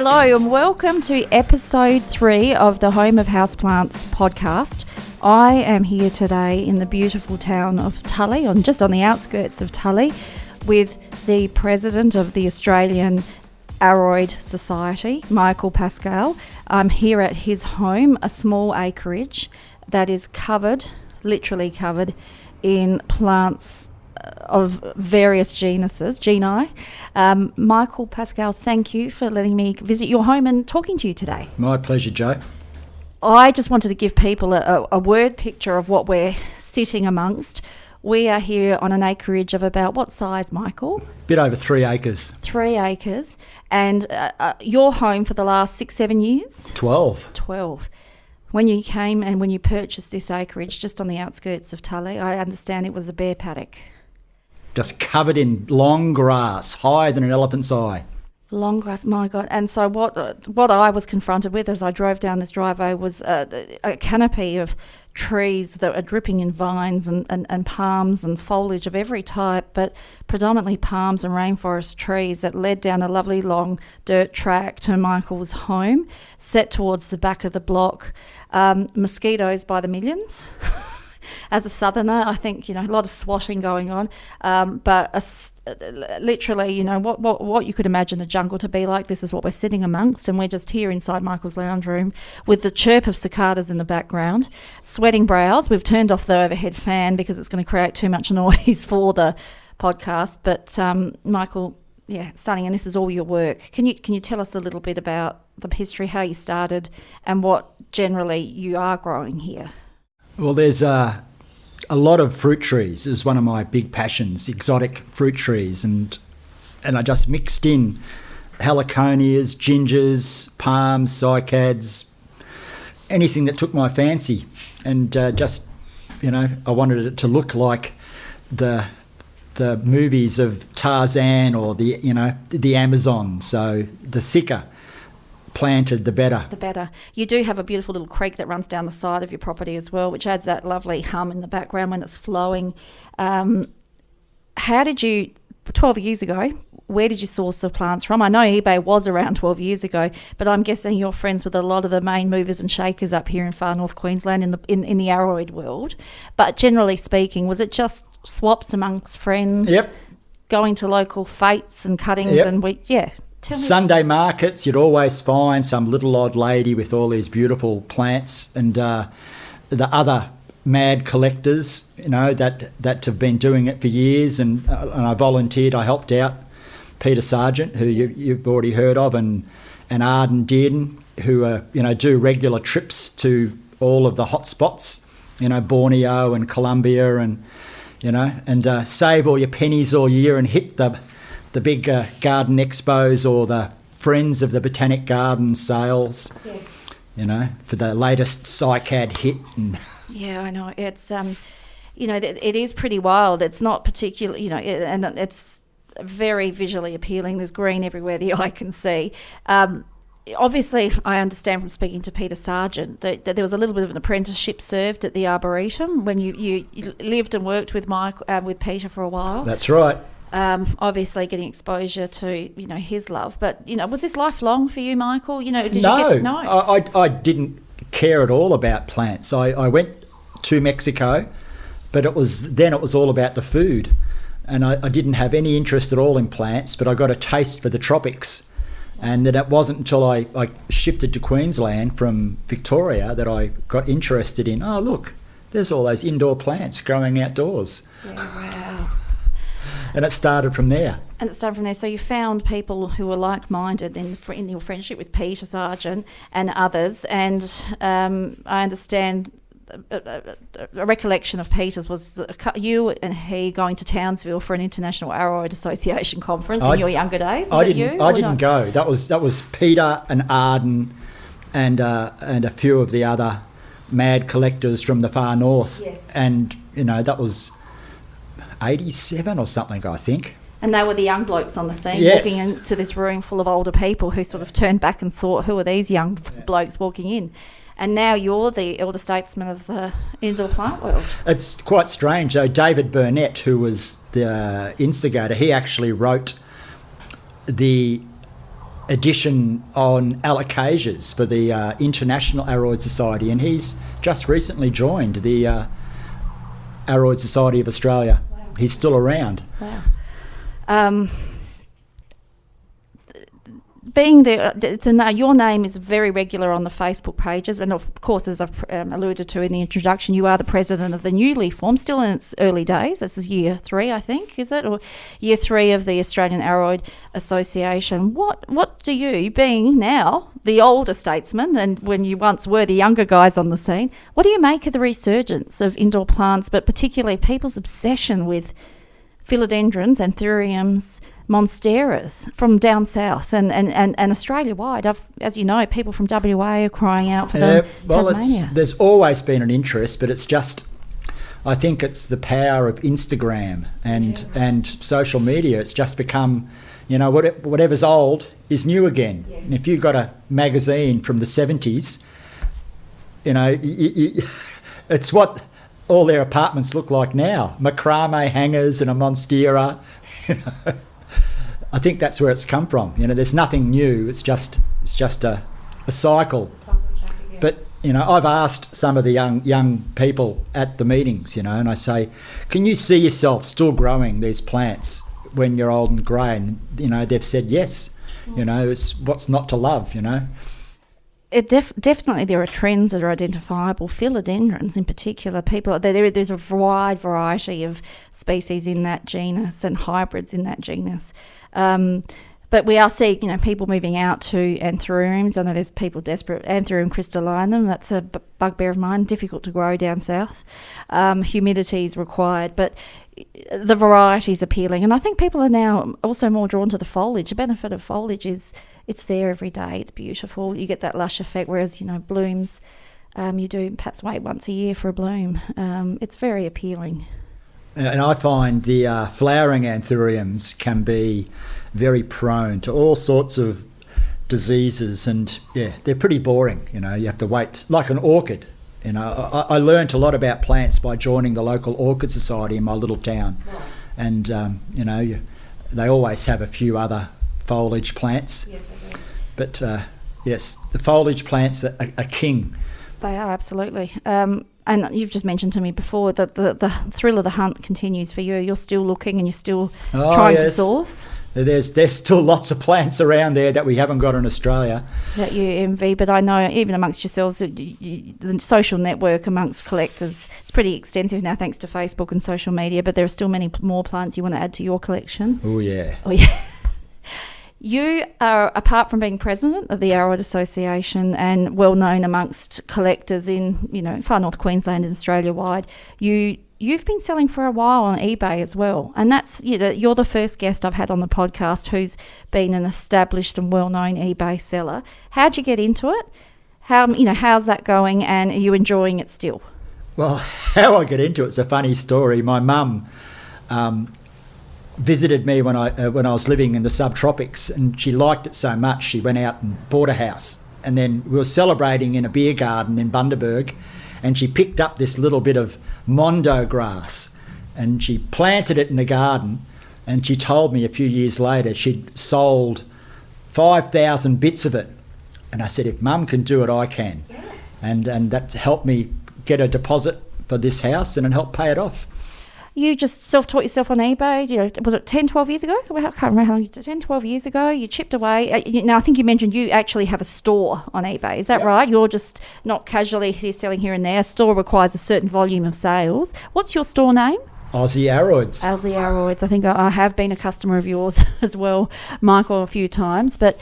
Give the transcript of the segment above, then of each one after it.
Hello and welcome to episode 3 of the Home of Houseplants podcast. I am here today in the beautiful town of Tully, just on the outskirts of Tully, with the president of the Australian Aroid Society, Miguel Pasqual. I'm here at his home, a small acreage that is literally covered in plants of various genii. Miguel Pasqual, thank you for letting me visit your home and talking to you today. My pleasure, Joe. I just wanted to give people a word picture of what we're sitting amongst. We are here on an acreage of about what size, Michael? Bit over 3 acres. 3 acres. And your home for the last 6-7 years? 12. When you came and when you purchased this acreage just on the outskirts of Tully, I understand it was a bear paddock. Just covered in long grass, higher than an elephant's eye. Long grass, my God. And so what I was confronted with as I drove down this driveway was a canopy of trees that are dripping in vines and palms and foliage of every type, but predominantly palms and rainforest trees that led down a lovely long dirt track to Michael's home, set towards the back of the block. Mosquitoes by the millions. As a southerner, I think, a lot of swatting going on, but literally, what you could imagine a jungle to be like, this is what we're sitting amongst, and we're just here inside Michael's lounge room with the chirp of cicadas in the background, sweating brows. We've turned off the overhead fan because it's going to create too much noise for the podcast, but Michael, stunning, and this is all your work. Can you tell us a little bit about the history, how you started, and what generally you are growing here? Well, there's a lot of fruit trees is one of my big passions, exotic fruit trees, and I just mixed in heliconias, gingers, palms, cycads, anything that took my fancy, and I wanted it to look like the movies of Tarzan or the Amazon. So the thicker planted, the better. The better. You do have a beautiful little creek that runs down the side of your property as well, which adds that lovely hum in the background when it's flowing. How did you, 12 years ago, where did you source the plants from? I know eBay was around 12 years ago, but I'm guessing you're friends with a lot of the main movers and shakers up here in far north Queensland in the Aroid world. But generally speaking, was it just swaps amongst friends? Yep. Going to local fetes and cuttings? Yep. And Sunday markets, you'd always find some little odd lady with all these beautiful plants, and the other mad collectors, that have been doing it for years, and I volunteered. I helped out Peter Sargent, who you've already heard of, and Arden Dearden, who do regular trips to all of the hot spots, Borneo and Colombia, and save all your pennies all year and hit the big garden expos or the Friends of the Botanic Garden sales, yes. For the latest cycad hit. Yeah, I know. It's, it is pretty wild. It's not particular, and it's very visually appealing. There's green everywhere the eye can see. Obviously, I understand from speaking to Peter Sargent that there was a little bit of an apprenticeship served at the Arboretum when you lived and worked with with Peter for a while. That's right. Obviously getting exposure to, his love. But, was this lifelong for you, Michael? No. I didn't care at all about plants. I went to Mexico, but it was all about the food. And I didn't have any interest at all in plants, but I got a taste for the tropics. And then it wasn't until I shifted to Queensland from Victoria that I got interested in, oh, look, there's all those indoor plants growing outdoors. Yeah, wow. And it started from there. So you found people who were like-minded in your friendship with Peter Sargent and others. And I understand a recollection of Peter's was you and he going to Townsville for an International Aroid Association conference in your younger days. I didn't go. That was Peter and Arden and a few of the other mad collectors from the far north. Yes. And that was 87 or something, I think. And they were the young blokes on the scene, yes. Walking into this room full of older people who sort of turned back and thought, who are these young blokes walking in? And now you're the elder statesman of the indoor plant world. It's quite strange, though. David Burnett, who was the instigator, he actually wrote the edition on alocasias for the International Aroid Society, and he's just recently joined the Aroid Society of Australia. Wow. He's still around. Wow. Being there, your name is very regular on the Facebook pages, and of course, as I've alluded to in the introduction, you are the president of the newly formed, still in its early days. This is year 3, I think, is it, or year 3 of the Australian Aroid Association. What do you, being now the older statesman, and when you once were the younger guys on the scene, what do you make of the resurgence of indoor plants, but particularly people's obsession with philodendrons, anthuriums, monsteras from down south and Australia-wide? As you know, people from WA are crying out for them. Well, there's always been an interest, but it's just, I think it's the power of Instagram and social media. It's just become, whatever's old is new again. Yes. And if you've got a magazine from the 70s, it's what all their apartments look like now. Macrame hangers and a monstera, I think that's where it's come from. There's nothing new. It's just a cycle. But I've asked some of the young people at the meetings, and I say, can you see yourself still growing these plants when you're old and grey? And they've said yes. It's what's not to love. It definitely there are trends that are identifiable. Philodendrons in particular, there's a wide variety of species in that genus and hybrids in that genus. But we are seeing, people moving out to anthuriums. I know there's people desperate. Anthurium crystallinum, that's a bugbear of mine, difficult to grow down south. Humidity is required, but the variety is appealing. And I think people are now also more drawn to the foliage. The benefit of foliage is it's there every day. It's beautiful. You get that lush effect, whereas, blooms, you do perhaps wait once a year for a bloom. It's very appealing. And I find the flowering anthuriums can be very prone to all sorts of diseases, and they're pretty boring. You have to wait, like an orchid. I learnt a lot about plants by joining the local orchid society in my little town, and they always have a few other foliage plants. Yes, they do. But yes, the foliage plants are king. They are, absolutely. And you've just mentioned to me before that the thrill of the hunt continues for you. You're still looking and you're still trying to source. There's still lots of plants around there that we haven't got in Australia. That you envy, but I know even amongst yourselves, the social network amongst collectors, it's pretty extensive now thanks to Facebook and social media, but there are still many more plants you want to add to your collection. Oh, yeah. You are, apart from being president of the Aroid Association and well known amongst collectors in, far north Queensland and Australia-wide, you've been selling for a while on eBay as well. And that's, you're the first guest I've had on the podcast who's been an established and well-known eBay seller. How'd you get into it? How's that going, and are you enjoying it still? Well, how I get into it's a funny story. My mum visited me when I was living in the subtropics, and she liked it so much she went out and bought a house. And then we were celebrating in a beer garden in Bundaberg, and she picked up this little bit of mondo grass and she planted it in the garden, and she told me a few years later she'd sold 5,000 bits of it. And I said, if Mum can do it, I can. Yeah. And that helped me get a deposit for this house, and it helped pay it off. You just self-taught yourself on eBay, was it 10, 12 years ago? I can't remember how long, 10, 12 years ago, you chipped away. Now, I think you mentioned you actually have a store on eBay, is that right? You're just not casually selling here and there. A store requires a certain volume of sales. What's your store name? Aussie Aroids. Aussie Aroids. I think I have been a customer of yours as well, Michael, a few times. But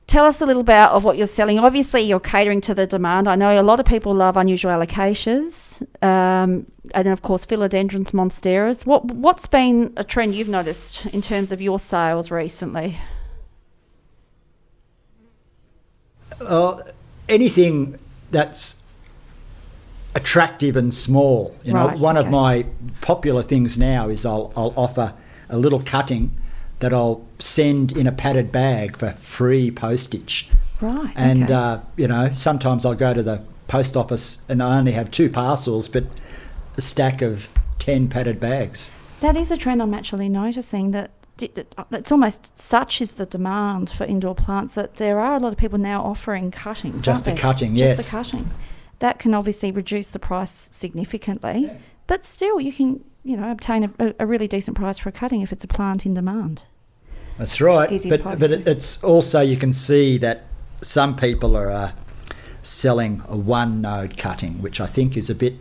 tell us a little bit of what you're selling. Obviously, you're catering to the demand. I know a lot of people love unusual alocasias. And of course philodendrons, monsteras. What's been a trend you've noticed in terms of your sales recently? Anything that's attractive and small. One of my popular things now is I'll offer a little cutting that I'll send in a padded bag for free postage. Right. And sometimes I'll go to the post office and I only have 2 parcels, but a stack of 10 padded bags. That is a trend I'm actually noticing, that it's almost such is the demand for indoor plants that there are a lot of people now offering cutting. Just the cutting, yes. Just the cutting. That can obviously reduce the price significantly, Yeah. but still you can, obtain a really decent price for a cutting if it's a plant in demand. That's right. Easy But price. it's also, you can see that some people are selling a one node cutting, which I think is a bit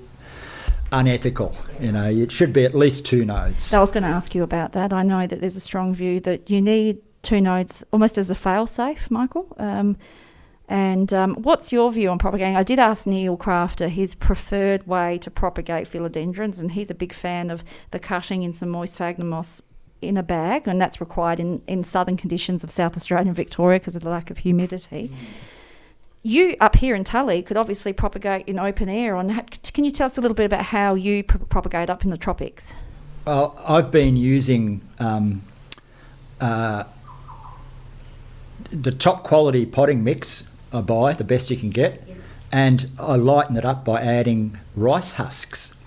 unethical. It should be at least 2 nodes. So I was going to ask you about that. I know that there's a strong view that you need 2 nodes almost as a fail-safe, Michael. What's your view on propagating? I did ask Neil Crafter his preferred way to propagate philodendrons, and he's a big fan of the cutting in some moist sphagnum moss in a bag, and that's required in southern conditions of South Australia and Victoria because of the lack of humidity. You up here in Tully could obviously propagate in open air. Can you tell us a little bit about how you propagate up in the tropics? Well, I've been using the top quality potting mix I buy, the best you can get, and I lighten it up by adding rice husks.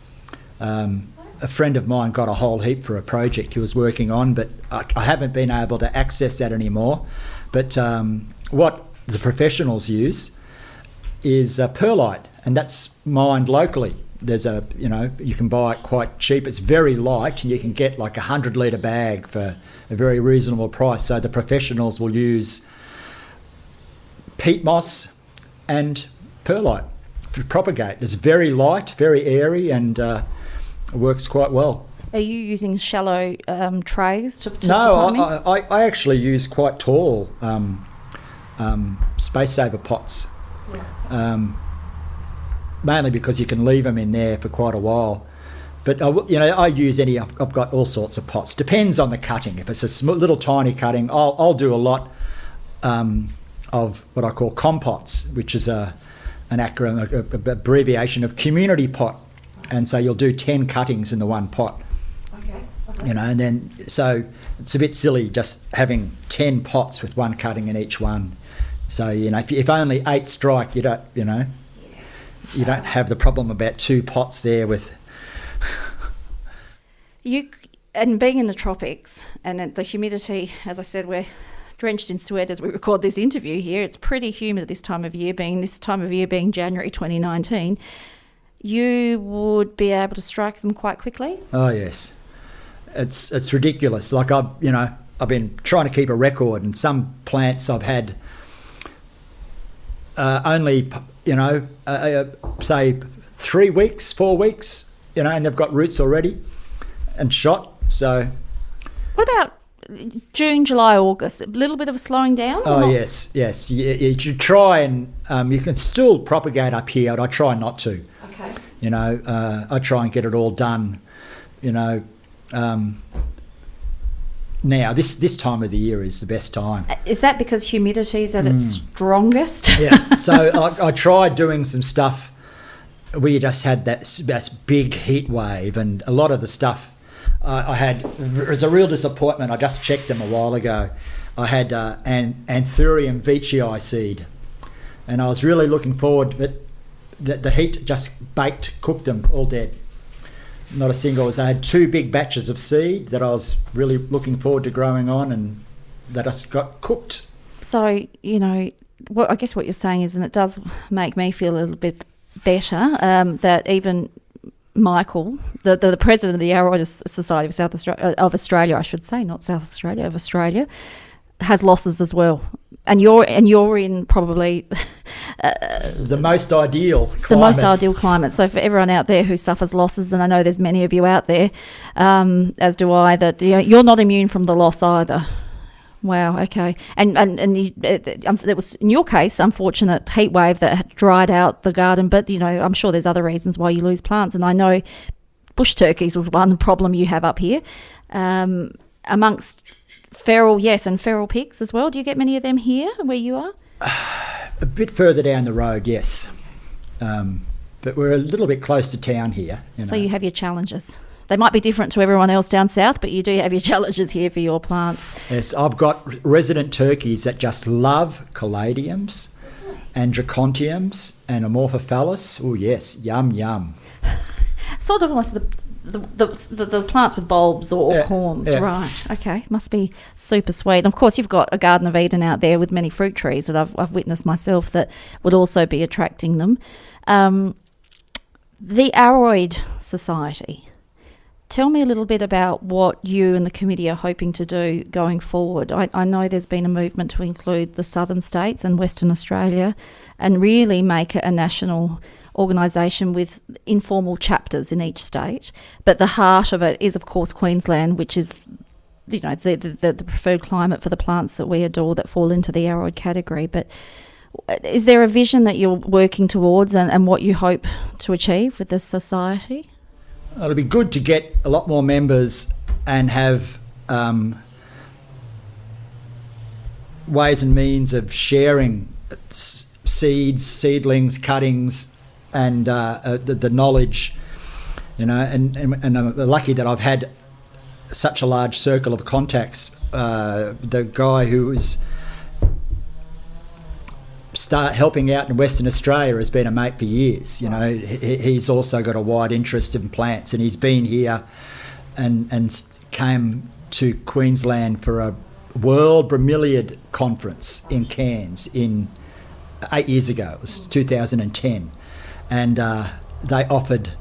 A friend of mine got a whole heap for a project he was working on, but I haven't been able to access that anymore. But what the professionals use is perlite, and that's mined locally. There's you can buy it quite cheap. It's very light, and you can get like a 100-litre bag for a very reasonable price. So the professionals will use peat moss and perlite to propagate. It's very light, very airy, and works quite well. Are you using shallow trays to No, pot I actually use quite tall space saver pots, mainly because you can leave them in there for quite a while. But I use I've got all sorts of pots. Depends on the cutting. If it's a little tiny cutting, I'll do a lot of what I call compots, which is an abbreviation of community pot. And so you'll do 10 cuttings in the one pot. Okay. And then so it's a bit silly just having 10 pots with one cutting in each one. So if only 8 strike, you don't have the problem about 2 pots there with. And being in the tropics and the humidity, as I said, we're drenched in sweat as we record this interview here. It's pretty humid this time of year, being January 2019. You would be able to strike them quite quickly. Oh yes, it's ridiculous. Like I've been trying to keep a record, and some plants I've had only say 3 weeks, 4 weeks, and they've got roots already and shot. So what about June, July, August? A little bit of a slowing down? Oh yes. You should try, and you can still propagate up here, but I try not to. Okay. I try and get it all done. Now this time of the year is the best time. Is that because humidity is at its strongest? Yes. So I tried doing some stuff. We just had that big heat wave, and a lot of the stuff I had, it was a real disappointment. I just checked them a while ago. I had an Anthurium veitchii seed, and I was really looking forward, but the heat just cooked them all dead. Not a single. I had 2 big batches of seed that I was really looking forward to growing on, and that just got cooked. So, I guess what you're saying is, and it does make me feel a little bit better, that even Michael, the president of the Aroid Society of Australia, I should say, not South Australia, of Australia, has losses as well. And you're in probably the most ideal climate. The most ideal climate. So for everyone out there who suffers losses, and I know there's many of you out there, as do I, that you're not immune from the loss either. Wow. Okay. And there was, in your case, unfortunate heat wave that had dried out the garden, but I'm sure there's other reasons why you lose plants. And I know bush turkeys was one problem you have up here, amongst feral, yes, and feral pigs as well. Do you get many of them here where you are? A bit further down the road, yes. But we're a little bit close to town here. So you have your challenges. They might be different to everyone else down south, but you do have your challenges here for your plants. Yes, I've got resident turkeys that just love caladiums and dracontiums and amorphophallus. Oh yes, yum, yum. Sort of almost the plants with bulbs or corms, right? Okay, must be super sweet. And of course, you've got a Garden of Eden out there with many fruit trees that I've witnessed myself that would also be attracting them. The Aroid Society. Tell me a little bit about what you and the committee are hoping to do going forward. I know there's been a movement to include the southern states and Western Australia and really make it a national organisation with informal chapters in each state. But the heart of it is, of course, Queensland, which is, you know, the preferred climate for the plants that we adore that fall into the Aroid category. But is there a vision that you're working towards and what you hope to achieve with this society? It'll be good to get a lot more members and have ways and means of sharing seeds, seedlings, cuttings, and the knowledge, you know. And I'm lucky that I've had such a large circle of contacts. The guy who was helping out in Western Australia has been a mate for years. You know, he's also got a wide interest in plants, and he's been here and came to Queensland for a World Bromeliad Conference in Cairns 8 years ago. It was 2010, and they offered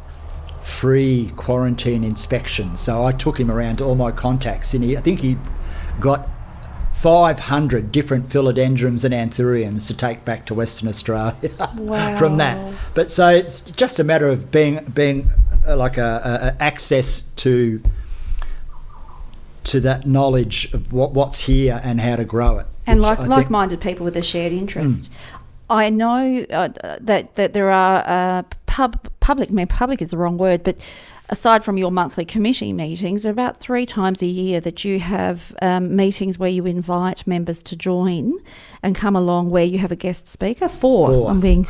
free quarantine inspection. So I took him around to all my contacts, and I think he got 500 different philodendrons and anthuriums to take back to Western Australia. Wow. From that. But so it's just a matter of being like a access to that knowledge of what's here and how to grow it. And like-minded people with a shared interest. I know that there are public is the wrong word, but aside from your monthly committee meetings, there are about 3 times a year that you have meetings where you invite members to join and come along where you have a guest speaker. 4. I'm being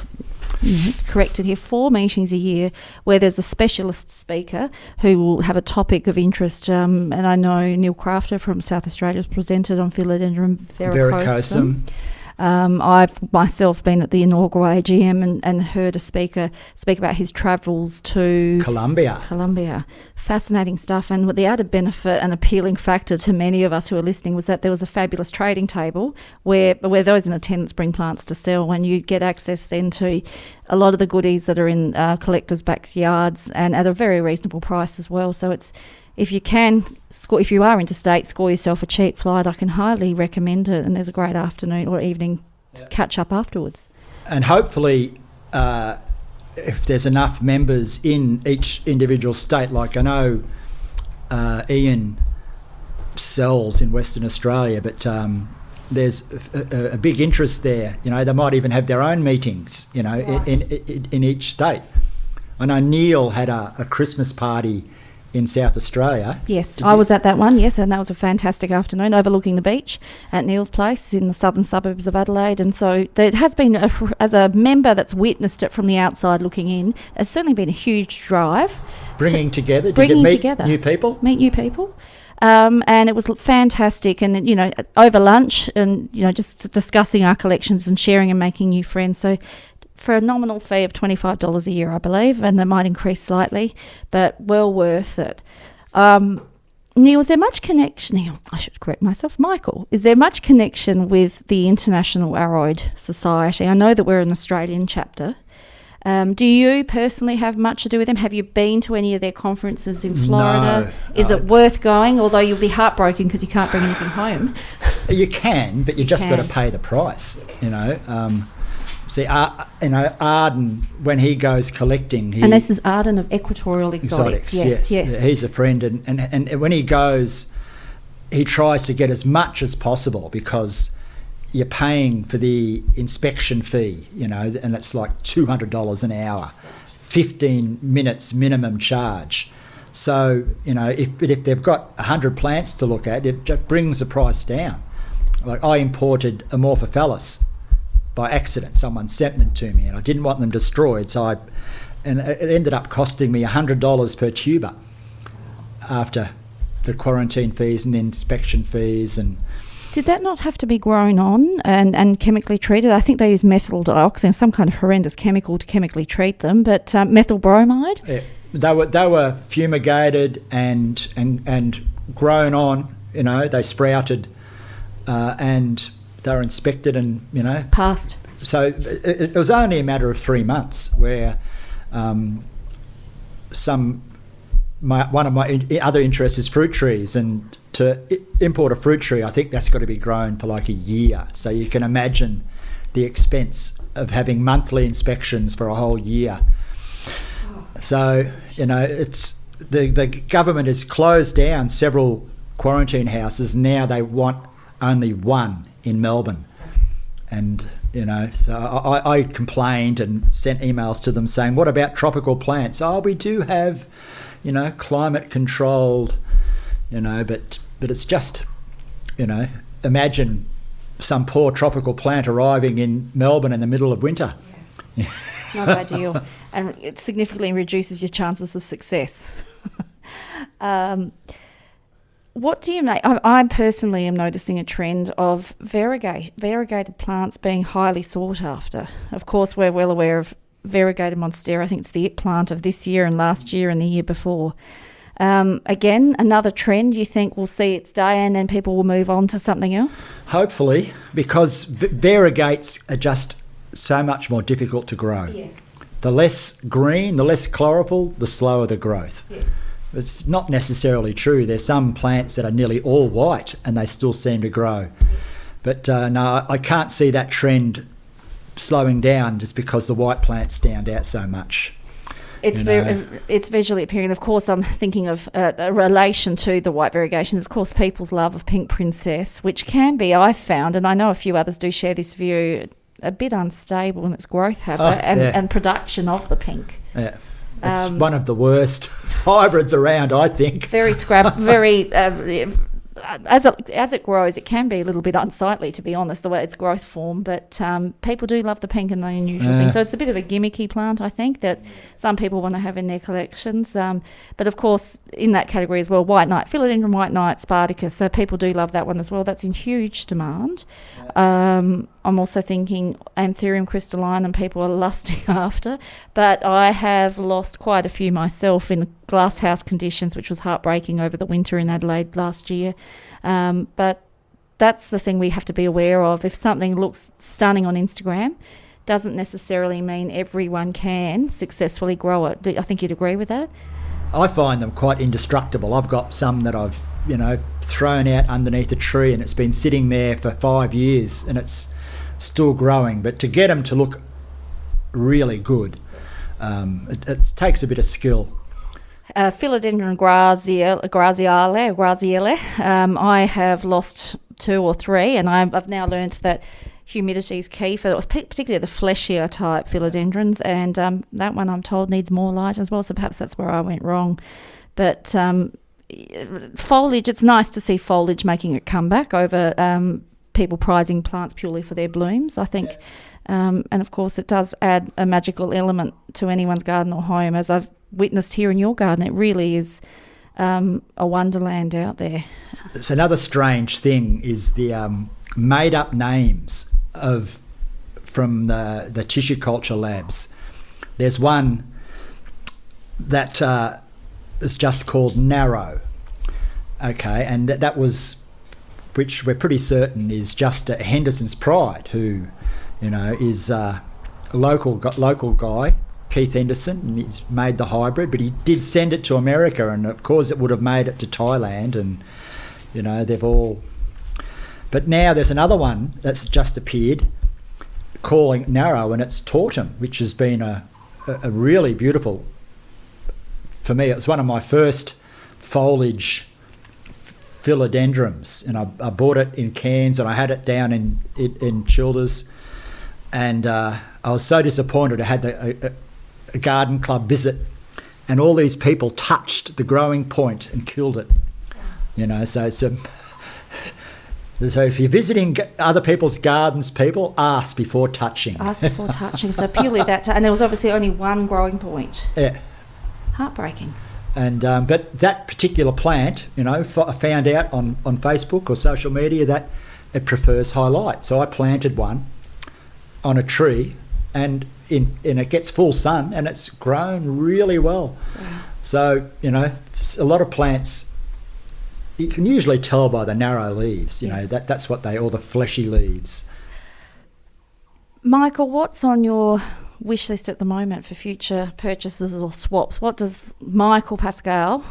corrected here. 4 meetings a year where there's a specialist speaker who will have a topic of interest. And I know Neil Crafter from South Australia has presented on Philodendron verrucosum. I've myself been at the inaugural AGM and heard a speaker speak about his travels to Colombia. Fascinating stuff. And the added benefit and appealing factor to many of us who are listening was that there was a fabulous trading table where those in attendance bring plants to sell, and you get access then to a lot of the goodies that are in collectors' backyards and at a very reasonable price as well. So it's, if you are interstate, score yourself a cheap flight. I can highly recommend it, and there's a great afternoon or evening catch up afterwards. And hopefully, if there's enough members in each individual state, like I know Ian sells in Western Australia, but there's a big interest there. You know, they might even have their own meetings, you know, in each state. I know Neil had a Christmas party in South Australia. Yes, I was at that one, yes, and that was a fantastic afternoon overlooking the beach at Neil's place in the southern suburbs of Adelaide. And so it has been, as a member that's witnessed it from the outside looking in, it's certainly been a huge drive. Bringing together. Did you meet new people? Meet new people. And it was fantastic, and, you know, over lunch and, you know, just discussing our collections and sharing and making new friends. So for a nominal fee of $25 a year, I believe, and that might increase slightly, but well worth it. Neil, is there much connection? Neil, I should correct myself. Michael, is there much connection with the International Aroid Society? I know that we're an Australian chapter. Do you personally have much to do with them? Have you been to any of their conferences in Florida? No. Is it worth going, although you'll be heartbroken because you can't bring anything home? You can, but you just got to pay the price, you know. See, you know, Arden, when he goes collecting... and this is Arden of Equatorial Exotics. Yes. He's a friend, and when he goes, he tries to get as much as possible because you're paying for the inspection fee, you know, and it's like $200 an hour, 15 minutes minimum charge. So, you know, if they've got 100 plants to look at, it just brings the price down. Like, I imported Amorphophallus by accident. Someone sent them to me and I didn't want them destroyed, so and it ended up costing me $100 per tuber after the quarantine fees and the inspection fees. And did that not have to be grown on and chemically treated? I think they use methyl dioxin, some kind of horrendous chemical to chemically treat them, but methyl bromide? they were fumigated and grown on. You know, they sprouted, and they were inspected and Passed. So it was only a matter of 3 months where one of my other interests is fruit trees, and to import a fruit tree, I think that's got to be grown for like a year. So you can imagine the expense of having monthly inspections for a whole year. So it's the government has closed down several quarantine houses. Now they want only one in Melbourne, and so I complained and sent emails to them saying, what about tropical plants? Oh, we do have climate controlled, but it's just, imagine some poor tropical plant arriving in Melbourne in the middle of winter. Yeah. Not ideal. And it significantly reduces your chances of success. What do you make? I personally am noticing a trend of variegated plants being highly sought after. Of course, we're well aware of variegated monstera. I think it's the plant of this year and last year and the year before. Again, another trend you think we'll see its day and then people will move on to something else? Hopefully, because variegates are just so much more difficult to grow. Yes. The less green, the less chlorophyll, the slower the growth. Yes. It's not necessarily true. There's some plants that are nearly all white and they still seem to grow. Yes. But no, I can't see that trend slowing down just because the white plants stand out so much. It's visually appealing. Of course, I'm thinking of a relation to the white variegation. Of course, people's love of pink princess, which can be, I've found, and I know a few others do share this view, a bit unstable in its growth habit and production of the pink. Yeah. It's one of the worst hybrids around, I think. Very as it grows, it can be a little bit unsightly, to be honest, the way its growth form. But people do love the pink and the unusual thing. So it's a bit of a gimmicky plant, I think, that some people want to have in their collections. But of course, in that category as well, white knight, philodendron white knight, spartacus. So people do love that one as well. That's in huge demand. I'm also thinking anthurium crystalline, and people are lusting after. But I have lost quite a few myself in glasshouse conditions, which was heartbreaking over the winter in Adelaide last year. But that's the thing we have to be aware of. If something looks stunning on Instagram, doesn't necessarily mean everyone can successfully grow it. I think you'd agree with that? I find them quite indestructible. I've got some that I've, thrown out underneath a tree and it's been sitting there for 5 years and it's still growing. But to get them to look really good, it takes a bit of skill. Philodendron graziale. I have lost 2 or 3, and I've now learned that humidity is key for it, particularly the fleshier type philodendrons, and that one I'm told needs more light as well, so perhaps that's where I went wrong. But foliage, it's nice to see foliage making a comeback over people prizing plants purely for their blooms, I think. And of course it does add a magical element to anyone's garden or home, as I've witnessed here in your garden. It really is a wonderland out there. It's another strange thing is the made up names from the tissue culture labs. There's one that is just called Narrow, okay, and that was, which we're pretty certain is just Henderson's Pride, who is a local guy, Keith Henderson, and he's made the hybrid, but he did send it to America, and of course it would have made it to Thailand, and they've all. But now there's another one that's just appeared, calling Narrow, and it's Tortum, which has been a really beautiful. For me, it was one of my first foliage philodendrons, and I bought it in cans, and I had it down in Childers, and I was so disappointed. I had a garden club visit, and all these people touched the growing point and killed it. So it's so if you're visiting other people's gardens, people ask before touching. Ask before touching. So purely that, and there was obviously only one growing point. Yeah. Heartbreaking. And but that particular plant, I found out on Facebook or social media that it prefers high light. So I planted one on a tree, and it gets full sun, and it's grown really well. Yeah. So, a lot of plants, you can usually tell by the narrow leaves, that's what or the fleshy leaves. Michael, what's on your wish list at the moment for future purchases or swaps? What does Michael Pasqual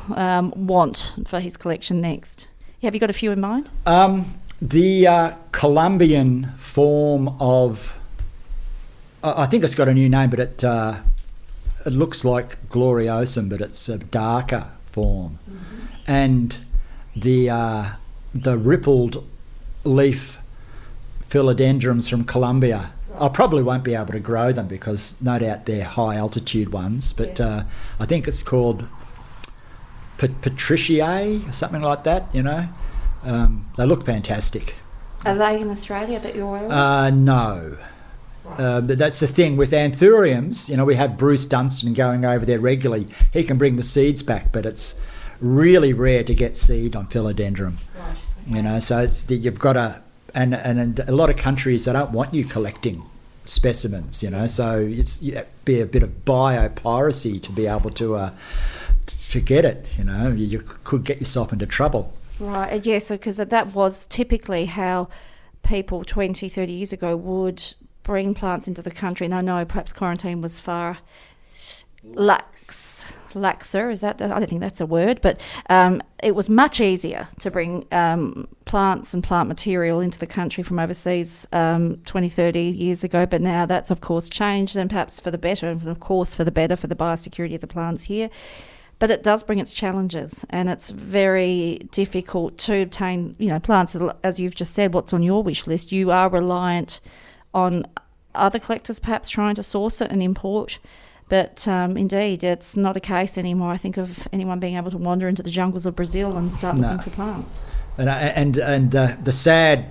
want for his collection next? Have you got a few in mind? The Colombian form of, I think it's got a new name, but it looks like Gloriosum, but it's a darker form. Mm-hmm. And the rippled leaf philodendrons from Colombia, I probably won't be able to grow them because no doubt they're high altitude ones, but I think it's called Patriciae, something like that, They look fantastic. Are they in Australia that you're aware of? No. But that's the thing with anthuriums. We have Bruce Dunstan going over there regularly. He can bring the seeds back, but it's really rare to get seed on philodendron. Right. Okay. So you've got to, and a lot of countries, they don't want you collecting specimens. So it'd be a bit of biopiracy to be able to get it. You could get yourself into trouble. Right. Yes. Because that was typically how people 20, 30 years ago would bring plants into the country, and I know perhaps quarantine was far laxer, is that, I don't think that's a word, but it was much easier to bring plants and plant material into the country from overseas 20, 30 years ago, but now that's of course changed, and perhaps for the better, and of course for the better for the biosecurity of the plants here. But it does bring its challenges, and it's very difficult to obtain, plants, as you've just said, what's on your wish list. You are reliant on other collectors perhaps trying to source it and import, but indeed it's not a case anymore, I think, of anyone being able to wander into the jungles of Brazil and start looking for plants. And the sad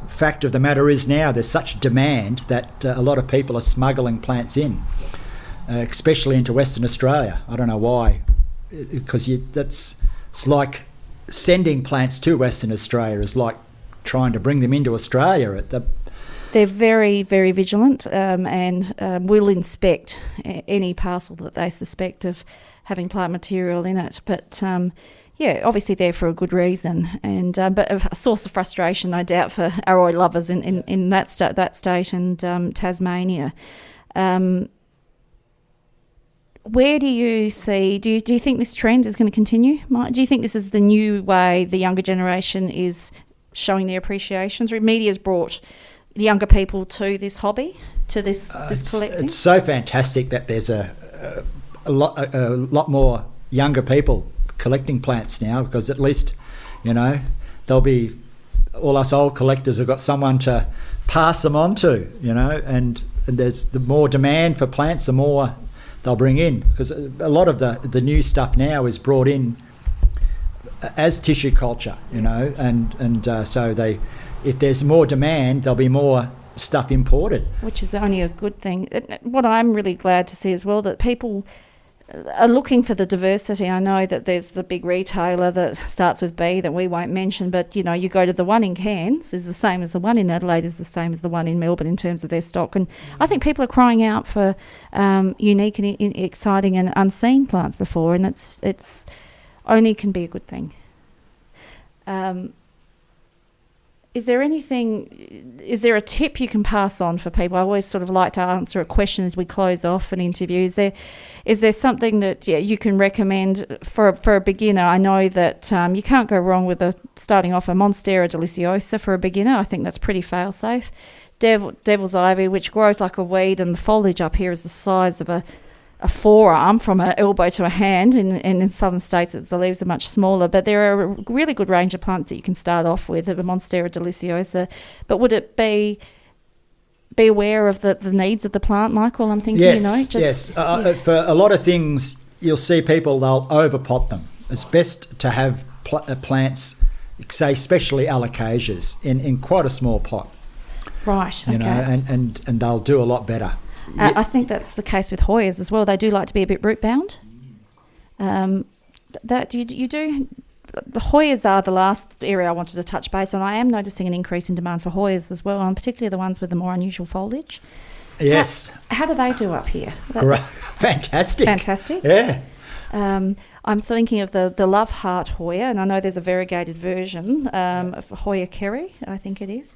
fact of the matter is now there's such demand that a lot of people are smuggling plants in, especially into Western Australia. I don't know why, because it's like sending plants to Western Australia is like trying to bring them into Australia. They're very, very vigilant and will inspect any parcel that they suspect of having plant material in it. But, obviously they're for a good reason. And but a source of frustration, no doubt, for Aroid lovers in that state and Tasmania. Where do you see, do you think this trend is going to continue? Do you think this is the new way the younger generation is showing their appreciation? Media's brought younger people to this hobby, to this collecting? It's so fantastic that there's a lot more younger people collecting plants now, because at least, there'll be, all us old collectors have got someone to pass them on to, and there's the more demand for plants, the more they'll bring in, because a lot of the new stuff now is brought in as tissue culture, so if there's more demand, there'll be more stuff imported. Which is only a good thing. What I'm really glad to see as well, that people are looking for the diversity. I know that there's the big retailer that starts with B that we won't mention, but, you go to the one in Cairns is the same as the one in Adelaide, is the same as the one in Melbourne in terms of their stock. And I think people are crying out for unique and exciting and unseen plants before, and it's only can be a good thing. Is there a tip you can pass on for people? I always sort of like to answer a question as we close off an interview. Is there something that you can recommend for a beginner? I know that you can't go wrong with starting off a Monstera deliciosa for a beginner. I think that's pretty fail-safe. Devil's ivy, which grows like a weed, and the foliage up here is the size of a forearm from an elbow to a hand, and in southern states the leaves are much smaller, but there are a really good range of plants that you can start off with, a Monstera deliciosa. But would it be aware of the needs of the plant, Michael? I'm thinking, yes. For a lot of things, you'll see people, they'll overpot them. It's best to have plants, say especially alocasias, in quite a small pot. Right, okay. And they'll do a lot better. I think that's the case with Hoyas as well. They do like to be a bit root bound. That you do. The Hoyas are the last area I wanted to touch base on. I am noticing an increase in demand for Hoyas as well, and particularly the ones with the more unusual foliage. Yes. How do they do up here? Great. Fantastic. Fantastic. Yeah. I'm thinking of the Love Heart Hoya, and I know there's a variegated version of Hoya Kerry, I think it is.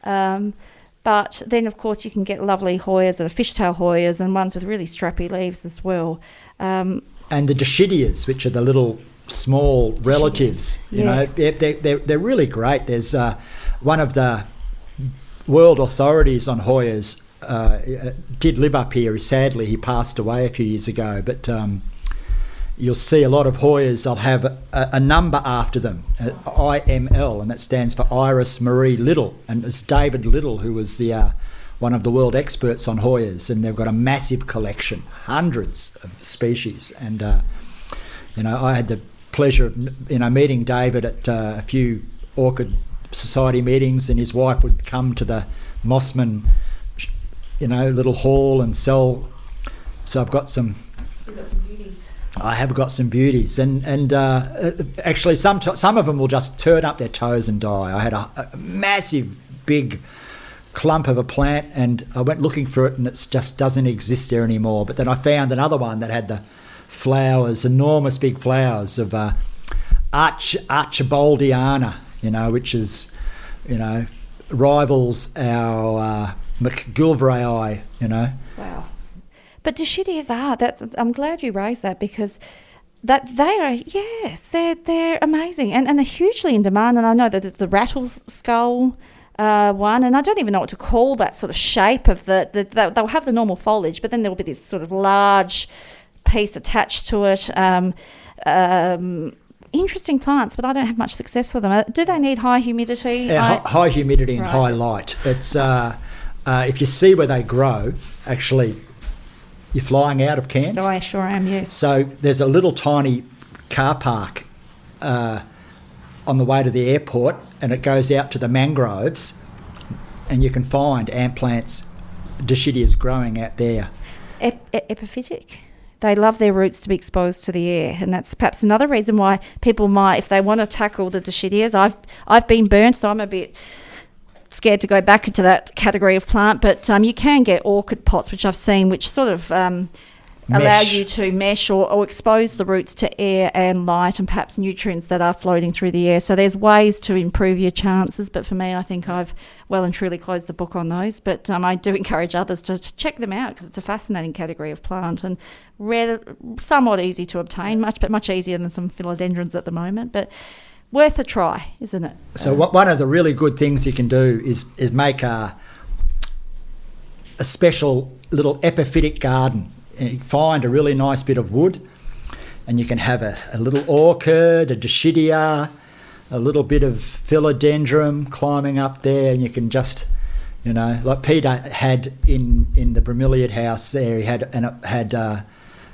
But then, of course, you can get lovely Hoyas that are fishtail Hoyas and ones with really strappy leaves as well. And the Dischidias, which are the little small relatives, Yes. they're really great. There's one of the world authorities on Hoyas did live up here. Sadly, he passed away a few years ago, but you'll see a lot of Hoyas, they'll have a number after them, IML, and that stands for Iris Marie Little. And it's David Little, who was one of the world experts on Hoyas, and they've got a massive collection, hundreds of species. And, I had the pleasure of, meeting David at a few Orchid Society meetings, and his wife would come to the Mossman, little hall and sell. So I've got some... You've got some beauties. I have got some beauties, and actually some of them will just turn up their toes and die. I had a massive, big clump of a plant, and I went looking for it, and it just doesn't exist there anymore. But then I found another one that had the flowers, enormous big flowers of Archibaldiana, which is, rivals our McGilvray, Wow. But Dischidias are, I'm glad you raised that, because that they are, yes, they're amazing and they're hugely in demand. And I know that there's the rattle skull one, and I don't even know what to call that sort of shape of they'll have the normal foliage, but then there'll be this sort of large piece attached to it. Interesting plants, but I don't have much success with them. Do they need high humidity? High humidity and Right. high light. It's if you see where they grow, actually, you're flying out of Cairns. Oh, I sure am, yes. So there's a little tiny car park on the way to the airport, and it goes out to the mangroves, and you can find ant plants, Dischidias growing out there. Epiphytic. They love their roots to be exposed to the air, and that's perhaps another reason why people might, if they want to tackle the Dischidias, I've been burnt, so I'm a bit scared to go back into that category of plant, but you can get orchid pots, which I've seen, which sort of allow you to mesh or expose the roots to air and light and perhaps nutrients that are floating through the air. So there's ways to improve your chances, but for me, I think I've well and truly closed the book on those. But I do encourage others to check them out, because it's a fascinating category of plant and somewhat easy to obtain, much easier than some philodendrons at the moment, but worth a try, isn't it? So one of the really good things you can do is make a special little epiphytic garden. And you find a really nice bit of wood, and you can have a little orchid, a Dischidia, a little bit of philodendron climbing up there, and you can just, like Peter had in the bromeliad house there, he had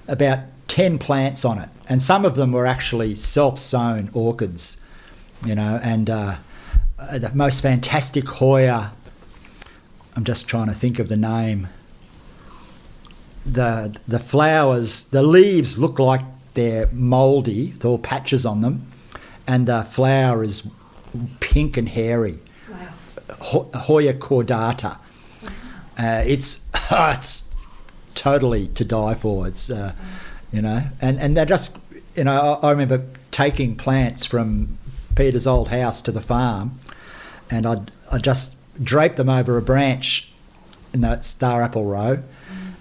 about 10 plants on it, and some of them were actually self-sown orchids. And the most fantastic Hoya, I'm just trying to think of the name. The flowers, the leaves look like they're mouldy, with all patches on them, and the flower is pink and hairy. Wow. Hoya cordata. It's totally to die for. It's and they're just, I remember taking plants from Peter's old house to the farm, and I'd just drape them over a branch in that star apple row,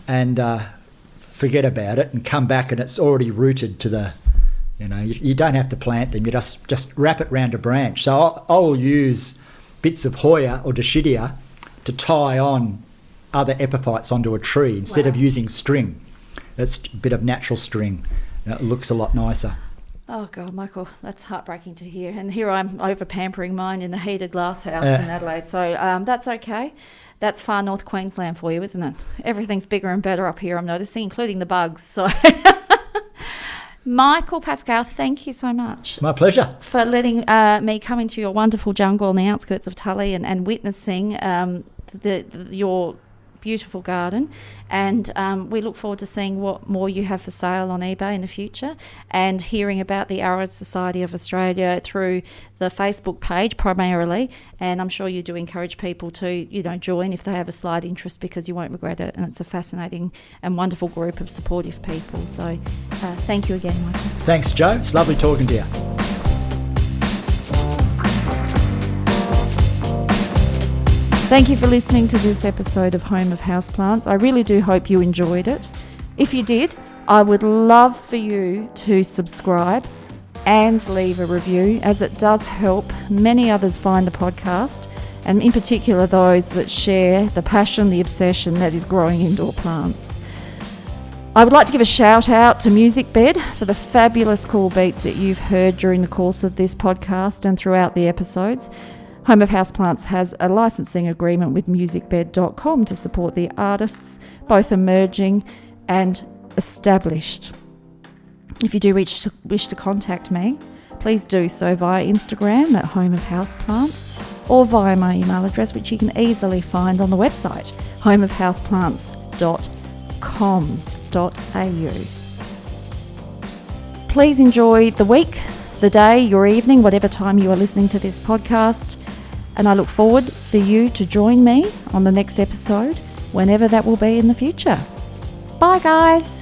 and forget about it, and come back and it's already rooted to the, you don't have to plant them, you just wrap it round a branch. So I'll use bits of Hoya or Dischidia to tie on other epiphytes onto a tree instead of using string. It's a bit of natural string. It looks a lot nicer. Oh, God, Michael, that's heartbreaking to hear. And here I'm over-pampering mine in a heated glass house in Adelaide. So that's okay. That's far north Queensland for you, isn't it? Everything's bigger and better up here, I'm noticing, including the bugs. So, Michael Pasqual, thank you so much. My pleasure. For letting me come into your wonderful jungle on the outskirts of Tully and witnessing your beautiful garden, and we look forward to seeing what more you have for sale on eBay in the future, and hearing about the Aroid Society of Australia through the Facebook page primarily. And I'm sure you do encourage people to, join if they have a slight interest, because you won't regret it, and it's a fascinating and wonderful group of supportive people. So thank you again, Michael. Thanks, Joe. It's lovely talking to you. Thank you for listening to this episode of Home of Houseplants. I really do hope you enjoyed it. If you did, I would love for you to subscribe and leave a review, as it does help many others find the podcast, and in particular those that share the passion, the obsession that is growing indoor plants. I would like to give a shout out to Music Bed for the fabulous cool beats that you've heard during the course of this podcast and throughout the episodes. Home of Houseplants has a licensing agreement with musicbed.com to support the artists, both emerging and established. If you do wish to contact me, please do so via Instagram at Home of Houseplants, or via my email address, which you can easily find on the website, homeofhouseplants.com.au. Please enjoy the week, the day, your evening, whatever time you are listening to this podcast. And I look forward for you to join me on the next episode, whenever that will be in the future. Bye, guys.